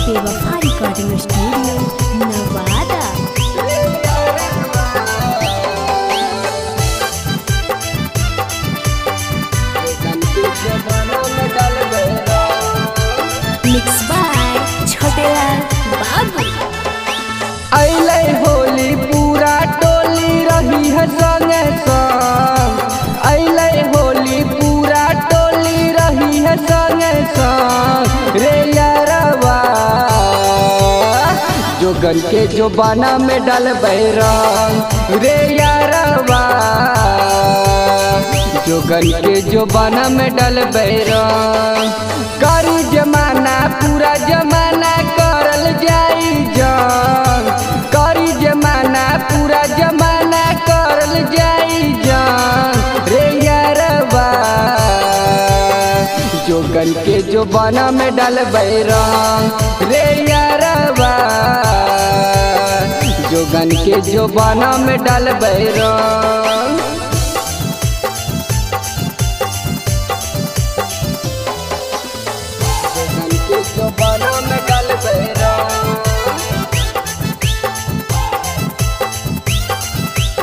बेवफा recording studio Nawada. Mix by Chhotelal Babu. अइले होली पूरा टोली रही है संगे संग। अइले होली पूरा टोली रही है संगे संग। रे यारवा जोगन के जोबाना में डलबै रंग। रे यारवा जोगन के जोबाना में डलबै रंग। करी जमाना पूरा जमाना करल जाई जंग। करी जमाना पूरा जमाना करल जाई जंग। रे यारवा जोगन के जोबाना में डलबै रंग। रे यारवा जोगन के जोबाना में डलबै रंग। जोबाना में डलबै रंग।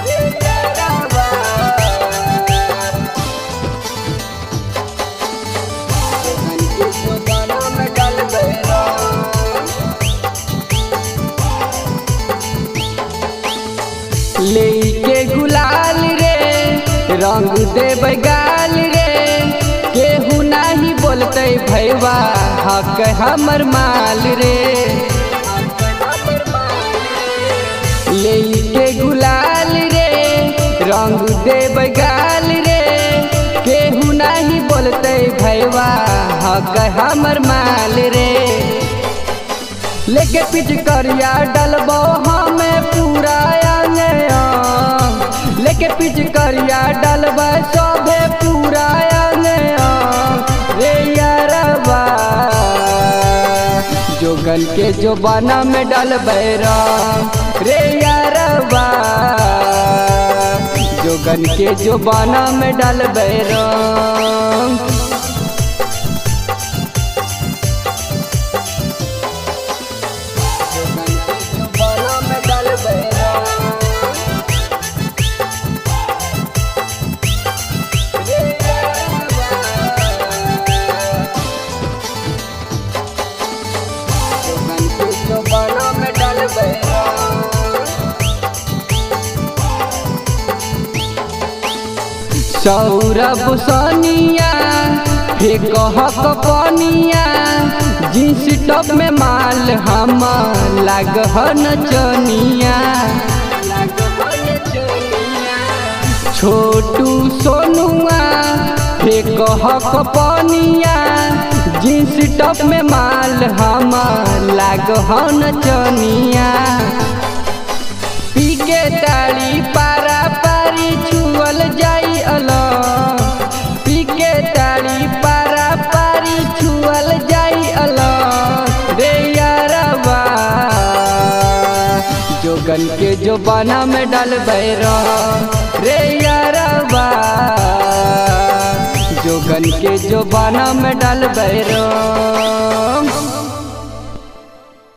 रे यारवा जोगन के जोबाना में डलबै रंग। लेके गुलाल रे रंग देबै गाल रे। केहू नहीं बोलते भैया हक हमर माल रे। लेके गुलाल रे रंग देबै गाल रे। केहू नहीं बोलते भैया हक हमर माल रे। लेके पिचकरिया डलबो हमें पूरा अंगे अंग। लेके पिचकरिया डलबै सोभे पूरा अंगे अंग। रे यारवा जोगन के जोबाना में डलबै रंग। रे यारवा जोगन के जोबाना में डलबै रंग। सौरभ सोनिया फेंक हक पनिया। जींस टॉप में माल हम लागहन चनिया। छोटू सोनुआ फेंक हक पनिया। जींस टॉप में माल हम लागहन चनिया। पी के ताड़ी पारा पारी छुअल जाई अलग। पी के ताड़ी पारा पारी छुअल जाई अलग। रे यारवा जोगन के जोबाना में डलबै रंग। रे यारवा जोगन के जोबाना में डलबै रंग।